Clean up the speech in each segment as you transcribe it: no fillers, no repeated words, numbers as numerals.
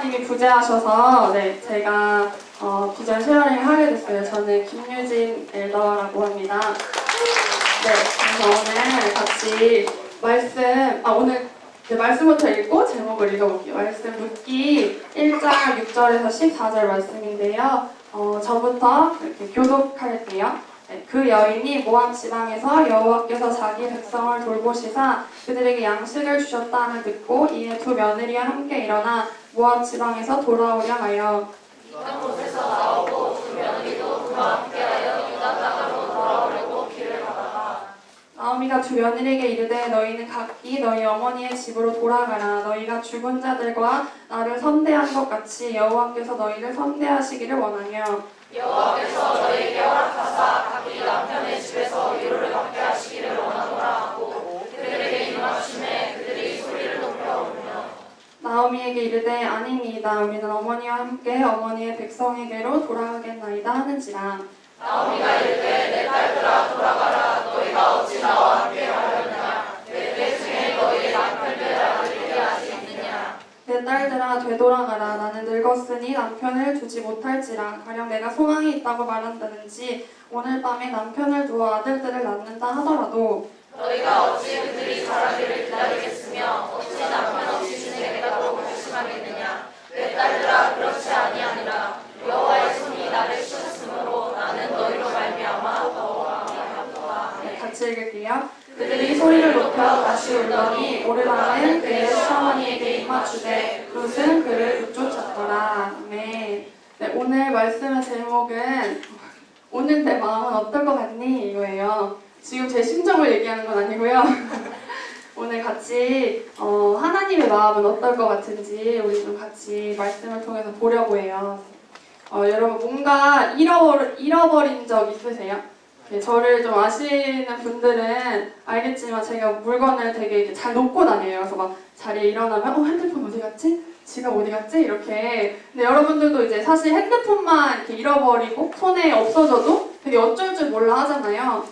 목사님이 부재하셔서 제가 비전 쉐어링을 하게 됐어요. 저는 김유진 엘더라고 합니다. 그래서 오늘 같이 오늘 말씀부터 읽고 제목을 읽어볼게요. 말씀 룻기 1장 6절에서 14절 말씀인데요. 저부터 이렇게 교독할게요. 그 여인이 모압 지방에서 여호와께서 자기 백성을 돌보시사 그들에게 양식을 주셨다함을 듣고 이에 두 며느리와 함께 일어나 모압 지방에서 돌아오려 하여 있던 곳에서 나오고 두 며느리도 그와 함께하여 유다 땅으로 돌아오려고 길을 가다가 나오미가 두 며느리에게 이르되 너희는 각기 너희 어머니의 집으로 돌아가라. 너희가 죽은 자들과 나를 선대한 것 같이 여호와께서 너희를 선대하시기를 원하며 여호와께서 너희에게 허락하사 각기 남편의 집에서 위로를 받게 하시기를 원하노라 하고 그들에게 입맞춤에 그들이 소리를 높여 울며 나오미에게 이르되 아니니이다. 우리는 어머니와 함께 어머니의 백성에게로 돌아가겠나이다 하는지라. 나오미가 이르되 내 딸들아 돌아가라. 너희가 어찌 나와 함께 가려느냐. 내 중에 너희의 남편들 아들들이 아직 있느냐. 내 딸들아 되돌아가라. 나는 늙었으니 남편을 두지 못할지라. 가령 내가 소망이 있다고 말한다든지 오늘 밤에 남편을 두어 아들들을 낳는다 하더라도 너희가 어찌 그들이 자라기를 기다리겠으며 어찌 남편 없이 지내겠다고 결심하겠느냐. 내 딸들아 그렇지 아니하니라. 여호와의 손이 나를 치셨으므로 나는 너희로 말미암아 더워하노라. 같이 읽을게요. 그들이 소리를 높여 다시 울더니 오르락은 그의 시어머니에게 입맞추되 룻은 그를 붙쫓았더라. 아멘. 오늘 말씀의 제목은 오늘 내 마음은 어떨 것 같니? 이거예요. 지금 제 심정을 얘기하는 건 아니고요. 오늘 같이 하나님의 마음은 어떨 것 같은지 우리 좀 같이 말씀을 통해서 보려고 해요. 여러분 뭔가 잃어버린 적 있으세요? 저를 좀 아시는 분들은 알겠지만 제가 물건을 되게 이렇게 잘 놓고 다녀요. 그래서 막 자리에 일어나면 핸드폰 어디 갔지? 지갑 어디 갔지? 이렇게. 근데 여러분들도 이제 사실 핸드폰만 이렇게 잃어버리고 손에 없어져도 되게 어쩔 줄 몰라 하잖아요.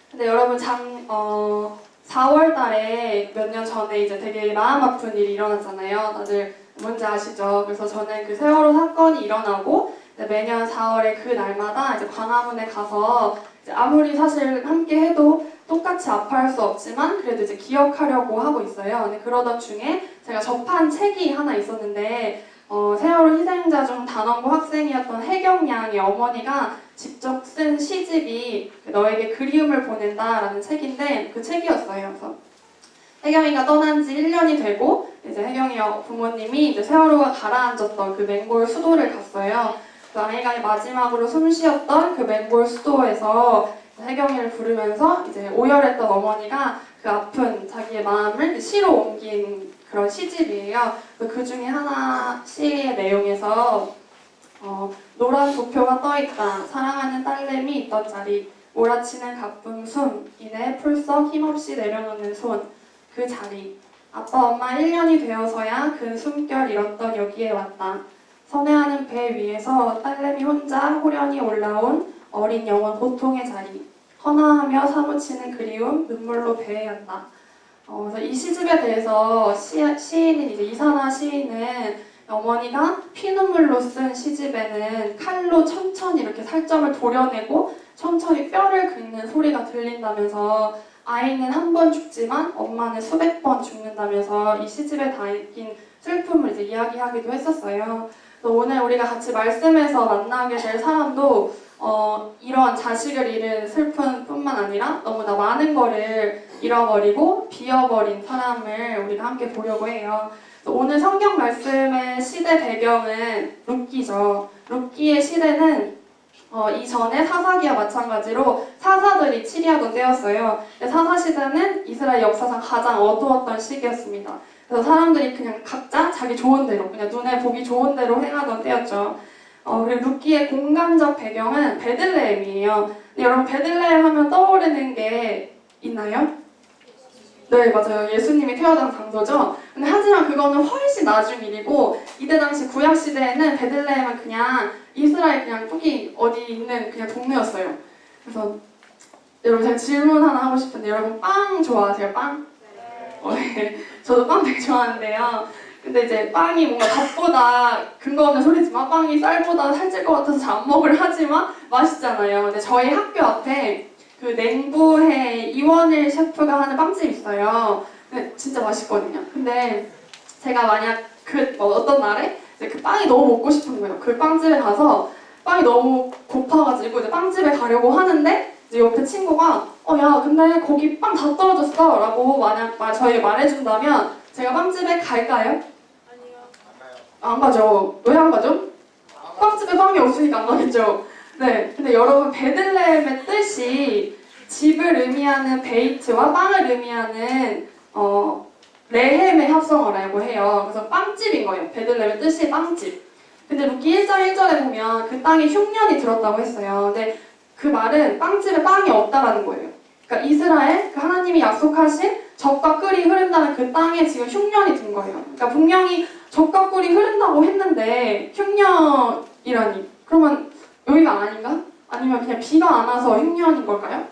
근데 여러분 4월 달에 몇 년 전에 이제 되게 마음 아픈 일이 일어났잖아요. 다들 뭔지 아시죠? 그래서 저는 그 세월호 사건이 일어나고 매년 4월에 그 날마다 이제 광화문에 가서 이제 아무리 사실 함께 해도 똑같이 아파할 수 없지만 그래도 이제 기억하려고 하고 있어요. 근데 그러던 중에 제가 접한 책이 하나 있었는데 세월호 희생자 중 단원고 학생이었던 혜경 양의 어머니가 직접 쓴 시집이 너에게 그리움을 보낸다라는 책인데 그 책이었어요. 그래서 혜경이가 떠난 지 1년이 되고 이제 혜경이 부모님이 이제 세월호가 가라앉았던 그 맹골 수도를 갔어요. 그 아이가 마지막으로 숨 쉬었던 그 맹골 수도에서 혜경이를 부르면서 이제 오열했던 어머니가 그 아픈 자기의 마음을 시로 옮긴 그런 시집이에요. 그 중에 하나 시의 내용에서 노란 도표가 떠있다. 사랑하는 딸내미 있던 자리. 몰아치는 가쁜 숨. 이내 풀썩 힘없이 내려놓는 손. 그 자리. 아빠 엄마 1년이 되어서야 그 숨결 잃었던 여기에 왔다. 선회하는 배 위에서 딸내미 혼자 호련히 올라온 어린 영혼 고통의 자리. 헌화하며 사무치는 그리움 눈물로 배회한다. 그래서 이 시집에 대해서 시인인 이제 이산화 시인은 어머니가 피눈물로 쓴 시집에는 칼로 천천히 이렇게 살점을 도려내고 천천히 뼈를 긁는 소리가 들린다면서 아이는 한 번 죽지만 엄마는 수백 번 죽는다면서 이 시집에 담긴 슬픔을 이제 이야기하기도 했었어요. 오늘 우리가 같이 말씀에서 만나게 될 사람도 이런 자식을 잃은 슬픔뿐만 아니라 너무나 많은 거를 잃어버리고 비어버린 사람을 우리가 함께 보려고 해요. 오늘 성경 말씀의 시대 배경은 룻기죠. 룻기의 시대는 이전에 사사기와 마찬가지로 사사들이 치리하던 때였어요. 사사 시대는 이스라엘 역사상 가장 어두웠던 시기였습니다. 그래서 사람들이 그냥 각자 자기 좋은 대로, 그냥 눈에 보기 좋은 대로 행하던 때였죠. 그리고 룻기의 공간적 배경은 베들레헴이에요. 근데 여러분 베들레헴 하면 떠오르는 게 있나요? 네, 맞아요. 예수님이 태어난 장소죠. 근데 하지만 그거는 훨씬 나중 일이고 이때 당시 구약 시대에는 베들레헴은 그냥 이스라엘 그냥 뚝이 어디 있는 그냥 동네였어요. 그래서 여러분 제가 질문 하나 하고 싶은데 여러분 빵 좋아하세요? 빵? 네. 저도 빵 되게 좋아하는데요. 근데 이제 빵이 뭔가 밥보다 근거 없는 소리지만 빵이 쌀보다 살찔 것 같아서 잘 안 먹으려 하지만 맛있잖아요. 근데 저희 학교 앞에 그 냉부해 이원일 셰프가 하는 빵집 있어요. 근데 진짜 맛있거든요. 근데 제가 만약 어떤 날에 이제 그 빵이 너무 먹고 싶은 거예요. 그 빵집에 가서 빵이 너무 고파가지고 이제 빵집에 가려고 하는데 이제 옆에 친구가 야 근데 거기 빵 다 떨어졌어 라고 만약 저에게 말해준다면 제가 빵집에 갈까요? 아니요. 안 가죠. 왜 안 가죠? 빵집에 빵이 없으니까 안 가겠죠. 네, 근데 여러분 베들레헴의 뜻이 집을 의미하는 베이트와 빵을 의미하는 레헴의 합성어라고 해요. 그래서 빵집인 거예요. 베들레헴의 뜻이 빵집. 근데 루키 1장 1절에 보면 그 땅에 흉년이 들었다고 했어요. 근데 그 말은 빵집에 빵이 없다라는 거예요. 그러니까 이스라엘, 그 하나님이 약속하신 젖과 꿀이 흐른다는 그 땅에 지금 흉년이 든 거예요. 그러니까 분명히 젖과 꿀이 흐른다고 했는데 흉년이라니. 그러면 여기가 아닌가? 아니면 그냥 비가 안 와서 흉년인 걸까요?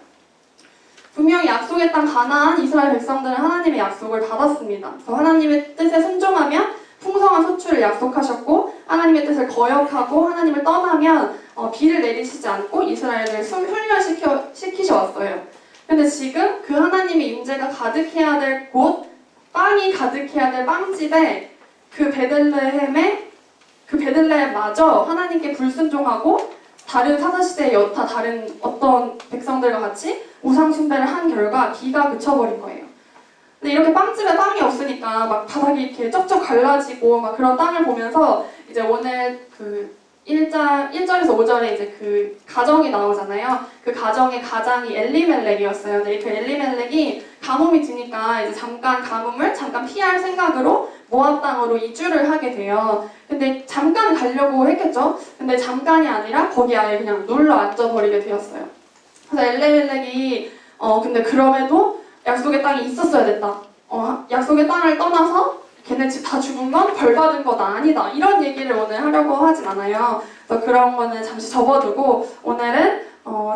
분명히 약속의 땅 가나안 이스라엘 백성들은 하나님의 약속을 받았습니다. 그래서 하나님의 뜻에 순종하면 풍성한 소출을 약속하셨고 하나님의 뜻을 거역하고 하나님을 떠나면 비를 내리시지 않고 이스라엘을 훈련시키셔 왔어요. 근데 지금 그 하나님의 임재가 가득해야 될 곳, 빵이 가득해야 될 빵집에 그 베들레헴마저 하나님께 불순종하고 다른 사사시대의 여타 다른 어떤 백성들과 같이 우상 숭배를 한 결과 비가 그쳐버린 거예요. 근데 이렇게 빵집에 빵이 없으니까 막 바닥이 이렇게 쩍쩍 갈라지고 막 그런 땅을 보면서 이제 오늘 그 1절에서 5절에 이제 그 가정이 나오잖아요. 그 가정의 가장이 엘리멜렉이었어요. 근데 그 엘리멜렉이 가뭄이 드니까 이제 가뭄을 잠깐 피할 생각으로 모압 땅으로 이주를 하게 돼요. 근데 잠깐 가려고 했겠죠? 근데 잠깐이 아니라 거기 아예 그냥 눌러 앉아버리게 되었어요. 그래서 엘리멜렉이 근데 그럼에도 약속의 땅이 있었어야 됐다. 약속의 땅을 떠나서 걔네 집 다 죽은 건 벌 받은 건 아니다. 이런 얘기를 오늘 하려고 하진 않아요. 그래서 그런 거는 잠시 접어두고 오늘은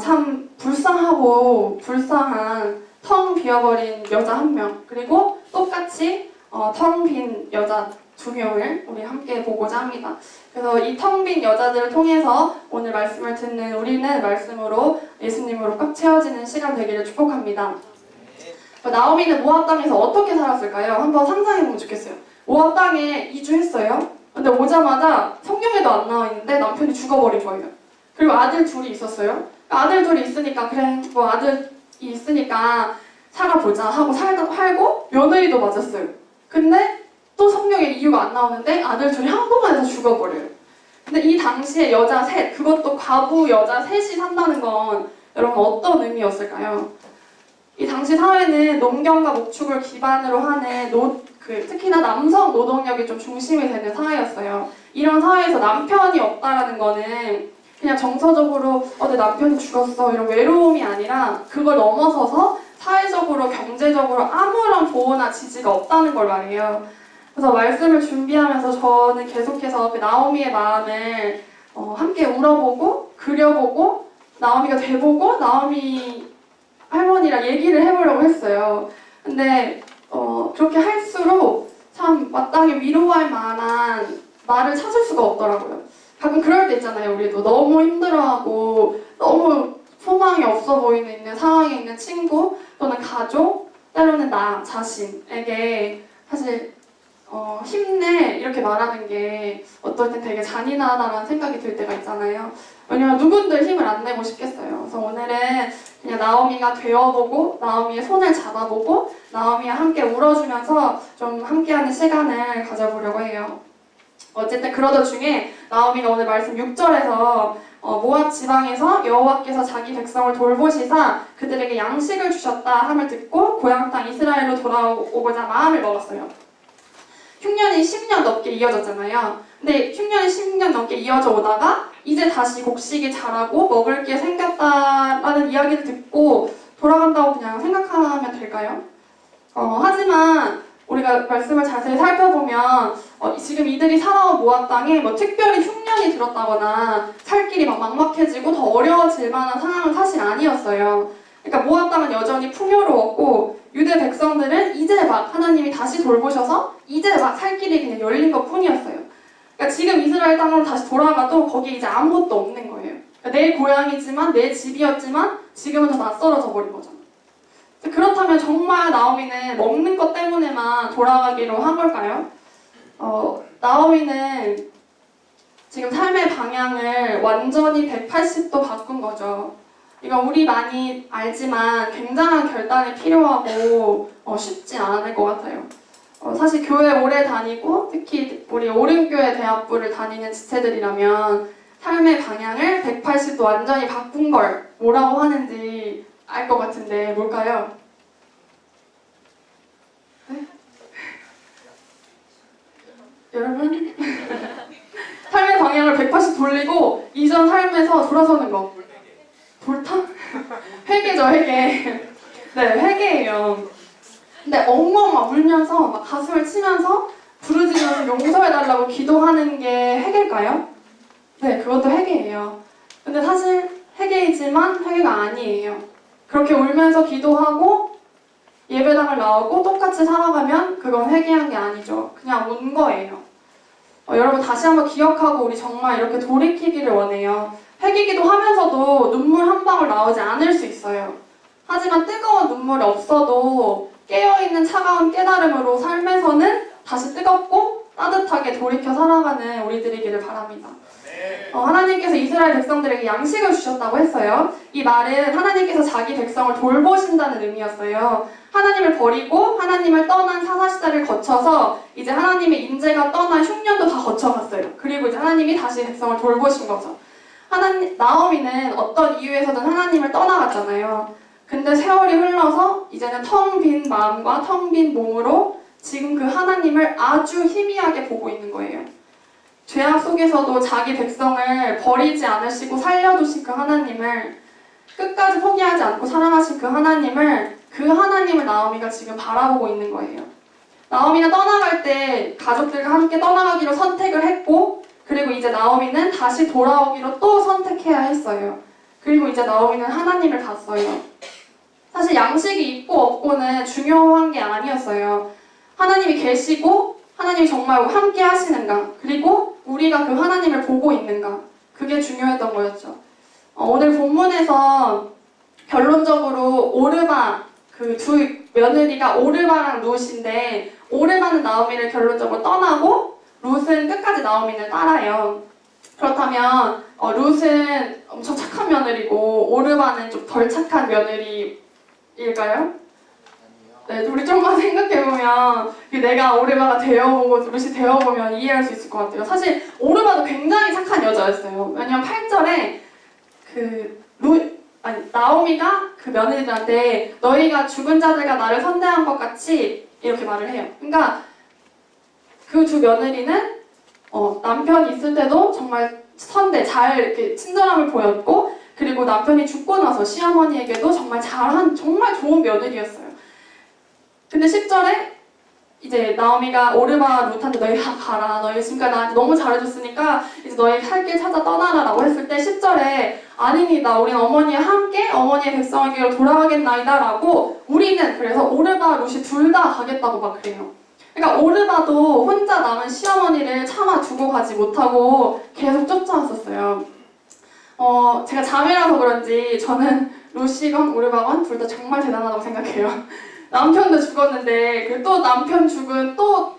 참 불쌍한 텅 비어버린 여자 한 명, 그리고 똑같이 텅 빈 여자 2명을 우리 함께 보고자 합니다. 그래서 이 텅 빈 여자들을 통해서 오늘 말씀을 듣는 우리는 말씀으로 예수님으로 꽉 채워지는 시간 되기를 축복합니다. 나오미는 모압 땅에서 어떻게 살았을까요? 한번 상상해보면 좋겠어요. 모압 땅에 이주했어요. 근데 오자마자 성경에도 안 나와 있는데 남편이 죽어버린 거예요. 그리고 아들 둘이 있었어요. 아들 둘이 있으니까 그래 뭐 아들이 있으니까 살아보자 하고 살고 며느리도 맞았어요. 근데 또 성경에 이유가 안 나오는데 아들 둘이 한꺼번에 다 죽어버려요. 근데 이 당시에 여자 셋, 그것도 과부 여자 셋이 산다는 건 여러분 어떤 의미였을까요? 이 당시 사회는 농경과 목축을 기반으로 하는 특히나 남성 노동력이 좀 중심이 되는 사회였어요. 이런 사회에서 남편이 없다라는 거는 그냥 정서적으로 내 남편이 죽었어 이런 외로움이 아니라 그걸 넘어서서 사회적으로 경제적으로 아무런 보호나 지지가 없다는 걸 말해요. 그래서 말씀을 준비하면서 저는 계속해서 그 나오미의 마음을 함께 울어보고 그려보고 나오미가 돼보고 나오미 할머니랑 얘기를 해보려고 했어요. 근데 그렇게 할수록 참 마땅히 위로할 만한 말을 찾을 수가 없더라고요. 가끔 그럴 때 있잖아요. 우리도 너무 힘들어하고 너무 소망이 없어 보이는 상황에 있는 친구 또는 가족, 때로는 나 자신에게 사실 힘내 이렇게 말하는 게 어떨 땐 되게 잔인하다는 생각이 들 때가 있잖아요. 왜냐면 누군들 힘을 안 내고 싶겠어요. 그래서 오늘은 그냥 나오미가 되어보고 나오미의 손을 잡아보고 나오미와 함께 울어주면서 좀 함께하는 시간을 가져보려고 해요. 어쨌든 그러던 중에 나오미가 오늘 말씀 6절에서 모압 지방에서 여호와께서 자기 백성을 돌보시사 그들에게 양식을 주셨다 함을 듣고 고향 땅 이스라엘로 돌아오고자 마음을 먹었어요. 흉년이 10년 넘게 이어졌잖아요. 근데 흉년이 10년 넘게 이어져 오다가 이제 다시 곡식이 자라고 먹을 게 생겼다라는 이야기를 듣고 돌아간다고 그냥 생각하면 될까요? 하지만 우리가 말씀을 자세히 살펴보면 지금 이들이 살아온 모압 땅에 뭐 특별히 흉년이 들었다거나 살 길이 막 막막해지고 더 어려워질 만한 상황은 사실 아니었어요. 그러니까 모압 땅은 여전히 풍요로웠고 유대 백성들은 이제 막 하나님이 다시 돌보셔서 이제 막 살 길이 그냥 열린 것 뿐이었어요. 그러니까 지금 이스라엘 땅으로 다시 돌아가도 거기에 이제 아무것도 없는 거예요. 그러니까 내 고향이지만 내 집이었지만 지금은 더 낯설어져 버린 거잖아. 그렇다면 정말 나오미는 먹는 것 때문에만 돌아가기로 한 걸까요? 나오미는 지금 삶의 방향을 완전히 180도 바꾼 거죠. 이거 우리 많이 알지만 굉장한 결단이 필요하고 쉽지 않을 것 같아요. 사실 교회 오래 다니고 특히 우리 오른교회 대학부를 다니는 지체들이라면 삶의 방향을 180도 완전히 바꾼 걸 뭐라고 하는지 알 것 같은데 뭘까요? 네? 여러분? 삶의 방향을 180 돌리고 이전 삶에서 돌아서는 거. 돌탕? 회개죠, 회개. 네, 회개예요. 근데 엉엉 막 울면서 막 가슴을 치면서 부르짖으면서 용서해달라고 기도하는 게 회개일까요? 네, 그것도 회개예요. 근데 사실 회개이지만 회개가 아니에요. 그렇게 울면서 기도하고 예배당을 나오고 똑같이 살아가면 그건 회개한 게 아니죠. 그냥 운 거예요. 여러분 다시 한번 기억하고 우리 정말 이렇게 돌이키기를 원해요. 회개기도 하면서도 눈물 한 방울 나오지 않을 수 있어요. 하지만 뜨거운 눈물이 없어도 깨어있는 차가운 깨달음으로 삶에서는 다시 뜨겁고 따뜻하게 돌이켜 살아가는 우리들이기를 바랍니다. 하나님께서 이스라엘 백성들에게 양식을 주셨다고 했어요. 이 말은 하나님께서 자기 백성을 돌보신다는 의미였어요. 하나님을 버리고 하나님을 떠난 사사시대를 거쳐서 이제 하나님의 인재가 떠난 흉년도 다 거쳐갔어요. 그리고 이제 하나님이 다시 백성을 돌보신 거죠. 나오미는 어떤 이유에서든 하나님을 떠나갔잖아요. 근데 세월이 흘러서 이제는 텅 빈 마음과 텅 빈 몸으로 지금 그 하나님을 아주 희미하게 보고 있는 거예요. 죄악 속에서도 자기 백성을 버리지 않으시고 살려주신 그 하나님을 끝까지 포기하지 않고 사랑하신 그 하나님을 나오미가 지금 바라보고 있는 거예요. 나오미가 떠나갈 때 가족들과 함께 떠나가기로 선택을 했고 그리고 이제 나오미는 다시 돌아오기로 또 선택해야 했어요. 그리고 이제 나오미는 하나님을 봤어요. 사실 양식이 있고 없고는 중요한 게 아니었어요. 하나님이 계시고 하나님이 정말 함께 하시는가 그리고 우리가 그 하나님을 보고 있는가 그게 중요했던 거였죠. 오늘 본문에서 결론적으로 오르바 그 두 며느리가 오르바랑 룻인데 오르바는 나오미를 결론적으로 떠나고 룻은 끝까지 나오미를 따라요. 그렇다면 룻은 엄청 착한 며느리고 오르바는 좀 덜 착한 며느리일까요? 네, 우리 좀만 생각해보면 내가 오르바가 되어보고 룻이 되어보면 이해할 수 있을 것 같아요. 사실 오르바도 굉장히 착한 여자였어요. 왜냐면 8절에 나오미가 그 며느리들한테 너희가 죽은 자들과 나를 선대한 것 같이 이렇게 말을 해요. 그러니까 그 두 며느리는 남편이 있을 때도 정말 잘 이렇게 친절함을 보였고 그리고 남편이 죽고 나서 시어머니에게도 정말 정말 좋은 며느리였어요. 근데 10절에 이제 나오미가 오르바 룻한테 너희 가라. 너희 지금까지 나한테 너무 잘해줬으니까 이제 너희 살 길 찾아 떠나라 라고 했을 때 10절에 아닙니다. 우리는 어머니와 함께 어머니의 백성에게로 돌아가겠나이다 라고 우리는 그래서 오르바 룻이 둘 다 가겠다고 막 그래요. 그러니까 오르바도 혼자 남은 시어머니를 차마 두고 가지 못하고 계속 쫓아왔었어요. 제가 자매라서 그런지 저는 룻이건 오르바건 둘 다 정말 대단하다고 생각해요. 남편도 죽었는데 또 남편 죽은 또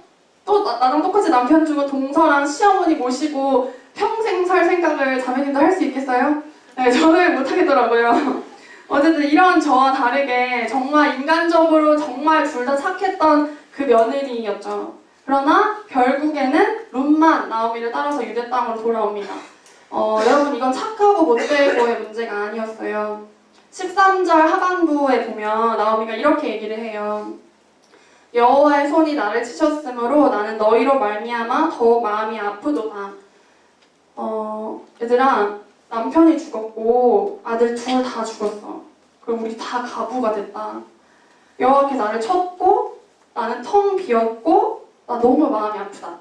나랑 똑같이 남편 죽은 동서랑 시어머니 모시고 평생 살 생각을 자매님도 할 수 있겠어요? 네, 저는 못하겠더라고요. 어쨌든 이런 저와 다르게 정말 인간적으로 정말 둘 다 착했던 그 며느리였죠. 그러나 결국에는 룻만 나오미를 따라서 유대 땅으로 돌아옵니다. 여러분 이건 착하고 못되고의 문제가 아니었어요. 13절 하반부에 보면 나오미가 이렇게 얘기를 해요. 여호와의 손이 나를 치셨으므로 나는 너희로 말미암아 더욱 마음이 아프도다. 얘들아 남편이 죽었고 아들 둘 다 죽었어. 그럼 우리 다 가부가 됐다. 여호와께 나를 쳤고 나는 텅 비었고 나 너무 마음이 아프다.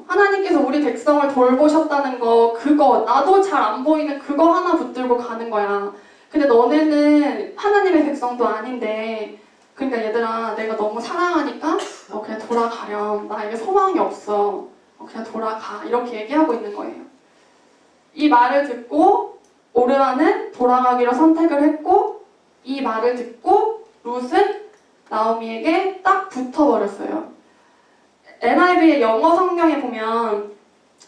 하나님께서 우리 백성을 돌보셨다는 그거 나도 잘 안 보이는 그거 하나 붙들고 가는 거야. 근데 너네는 하나님의 백성도 아닌데 그러니까 얘들아, 내가 너무 사랑하니까 그냥 돌아가렴. 나에게 소망이 없어. 그냥 돌아가. 이렇게 얘기하고 있는 거예요. 이 말을 듣고 오르반은 돌아가기로 선택을 했고, 이 말을 듣고 룻은 나오미에게 딱 붙어버렸어요. NIV의 영어 성경에 보면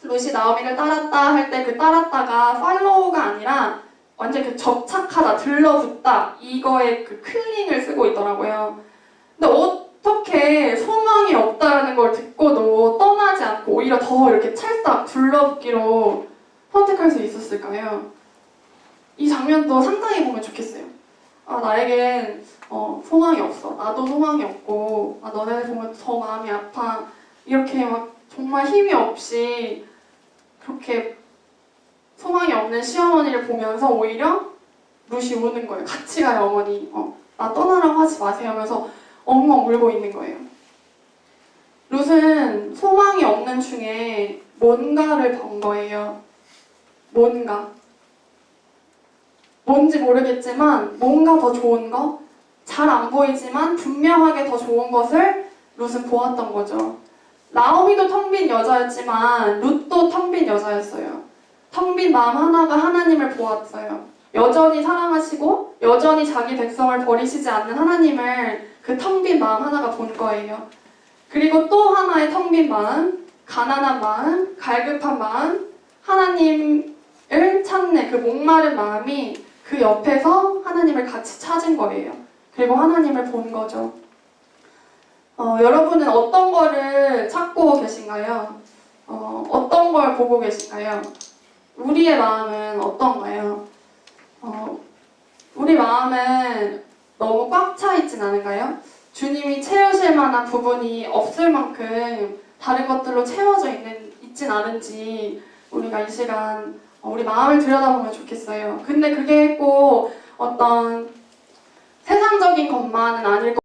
룻이 나오미를 따랐다 할 때 그 따랐다가 팔로우가 아니라 완전 그 접착하다, 들러붙다 이거에 그 클링을 쓰고 있더라고요. 근데 어떻게 소망이 없다라는 걸 듣고도 떠나지 않고 오히려 더 이렇게 찰싹 둘러붙기로 선택할 수 있었을까요? 이 장면도 상상해 보면 좋겠어요. 아, 나에겐 소망이 없어. 나도 소망이 없고, 아, 너네를 보면 더 마음이 아파. 이렇게 막 정말 힘이 없이 그렇게 소망이 없는 시어머니를 보면서 오히려 룻이 우는 거예요. 같이 가요, 어머니. 나 떠나라고 하지 마세요 하면서 엉엉 울고 있는 거예요. 룻은 소망이 없는 중에 뭔가를 본 거예요. 뭔가. 뭔지 모르겠지만 뭔가 더 좋은 거, 잘 안 보이지만 분명하게 더 좋은 것을 룻은 보았던 거죠. 나오미도 텅 빈 여자였지만 룻도 텅 빈 여자였어요. 텅 빈 마음 하나가 하나님을 보았어요. 여전히 사랑하시고 여전히 자기 백성을 버리시지 않는 하나님을 그 텅 빈 마음 하나가 본 거예요. 그리고 또 하나의 텅 빈 마음, 가난한 마음, 갈급한 마음, 하나님을 찾는 그 목마른 마음이 그 옆에서 하나님을 같이 찾은 거예요. 그리고 하나님을 본 거죠. 여러분은 어떤 거를 찾고 계신가요? 어떤 걸 보고 계신가요? 우리의 마음은 어떤가요? 우리 마음은 너무 꽉 차 있진 않은가요? 주님이 채우실 만한 부분이 없을 만큼 다른 것들로 채워져 있진 않은지 우리가 이 시간 우리 마음을 들여다보면 좋겠어요. 근데 그게 꼭 어떤 세상적인 것만은 아닐 것